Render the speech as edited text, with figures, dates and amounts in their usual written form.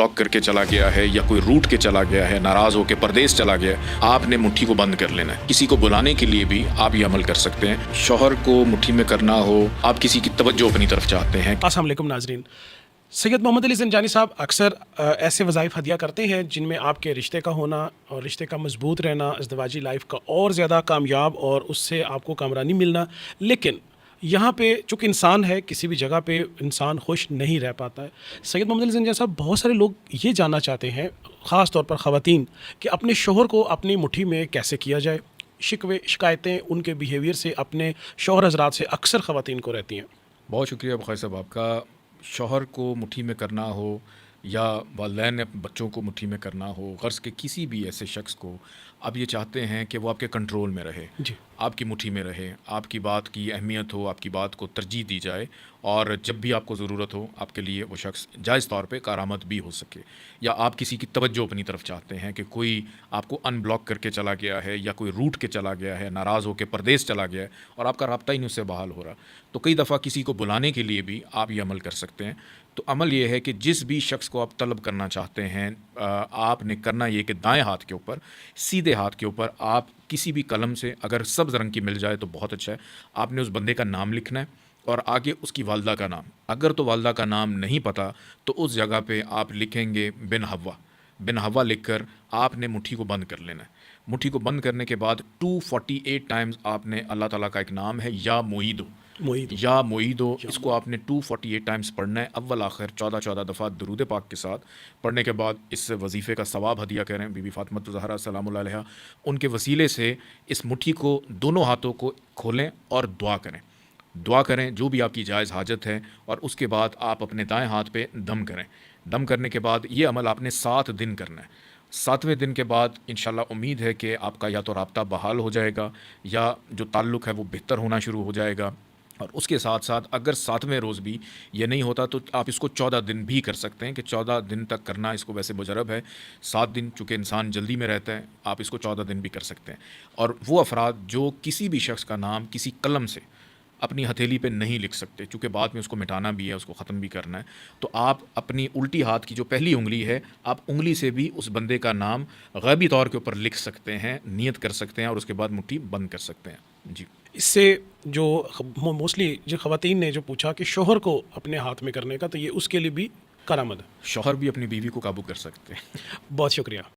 Block करके चला गया है या कोई रूट के चला गया है, नाराज़ होकर परदेश चला गया है, आपने मुट्ठी को बंद कर लेना है। किसी को बुलाने के लिए भी आप ये अमल कर सकते हैं। शौहर को मुट्ठी में करना हो, आप किसी की तवज्जो अपनी तरफ चाहते हैं। अस्सलाम वालेकुम नाजरीन, सैयद मोहम्मद अली ज़ंजानी साहब अक्सर ऐसे वज़ाइफ हदिया करते हैं जिनमें आपके रिश्ते का होना और रिश्ते का मजबूत रहना, अज़दवाजी लाइफ का और ज़्यादा कामयाब और उससे आपको कामरानी मिलना। लेकिन यहाँ पे चूँकि इंसान है, किसी भी जगह पे इंसान खुश नहीं रह पाता है। सैयद मोहम्मद अली ज़ंजानी साहब, बहुत सारे लोग ये जानना चाहते हैं, ख़ास तौर पर ख़वातीन, कि अपने शोहर को अपनी मुट्ठी में कैसे किया जाए। शिकवे शिकायतें उनके बिहेवियर से, अपने शौहर हज़रात से अक्सर ख़वातीन को रहती हैं। बहुत शुक्रिया बुखारी साहब आपका। शौहर को मुट्ठी में करना हो या वालिदैन ने बच्चों को मुट्ठी में करना हो, गर्ज़ के किसी भी ऐसे शख्स को आप ये चाहते हैं कि वो आपके कंट्रोल में रहे, जी, आपकी मुट्ठी में रहे, आपकी बात की अहमियत हो, आपकी बात को तरजीह दी जाए और जब भी आपको ज़रूरत हो आपके लिए वो शख्स जायज़ तौर पे कारआमद भी हो सके। या आप किसी की तवज्जो अपनी तरफ चाहते हैं कि कोई आपको अनब्लॉक करके चला गया है या कोई रूट के चला गया है, नाराज़ होकर परदेश चला गया है और आपका रब्ता ही नहीं उससे बहाल हो रहा, तो कई दफ़ा किसी को बुलाने के लिए भी आप ये अमल कर सकते हैं। तो अमल ये है कि जिस भी शख्स को आप तलब करना चाहते हैं, आपने करना ये कि दाएं हाथ के ऊपर, सीधे हाथ के ऊपर आप किसी भी कलम से, अगर सब्ज़ रंग की मिल जाए तो बहुत अच्छा है, आपने उस बंदे का नाम लिखना है और आगे उसकी वालदा का नाम। अगर तो वालदा का नाम नहीं पता तो उस जगह पे आप लिखेंगे बिन हवा। बिन हवा लिख कर आपने मुट्ठी को बंद कर लेना है। मुट्ठी को बंद करने के बाद 248 टाइम्स आपने, अल्लाह ताला का एक नाम है या मोईदो, या मोईदो, इसको आपने 248 टाइम्स पढ़ना है, अव्वल आखिर 14 दफ़ा दुरूद पाक के साथ। पढ़ने के बाद इस वजीफ़े का सवाब हदिया करें बीबी फातिमा ज़हरा सलामुल्लाह अलैहा, उनके वसीले से इस मुट्ठी को दोनों हाथों को खोलें और दुआ करें। दुआ करें जो भी आपकी जायज़ हाजत है और उसके बाद आप अपने दाएं हाथ पे दम करें। दम करने के बाद ये अमल आपने 7 दिन करना है। 7वें दिन के बाद इंशाल्लाह उम्मीद है कि आपका या तो राब्ता बहाल हो जाएगा या जो ताल्लुक़ है वो बेहतर होना शुरू हो जाएगा। और उसके साथ साथ अगर 7वें रोज़ भी ये नहीं होता तो आप इसको 14 दिन भी कर सकते हैं कि 14 दिन तक करना इसको वैसे मुजरब है। 7 दिन चूँकि इंसान जल्दी में रहता है, आप इसको 14 दिन भी कर सकते हैं। और वो अफराद जो किसी भी शख्स का नाम किसी कलम से अपनी हथेली पे नहीं लिख सकते, चूँकि बाद में उसको मिटाना भी है, उसको ख़त्म भी करना है, तो आप अपनी उल्टी हाथ की जो पहली उंगली है, आप उंगली से भी उस बंदे का नाम ग़ैबी तौर के ऊपर लिख सकते हैं, नियत कर सकते हैं और उसके बाद मुट्ठी बंद कर सकते हैं। जी, इससे जो मोस्टली जो ख़वातीन ने जो पूछा कि शोहर को अपने हाथ में करने का, तो ये उसके लिए भी करामद है। शौहर भी अपनी बीवी को काबू कर सकते हैं। बहुत शुक्रिया।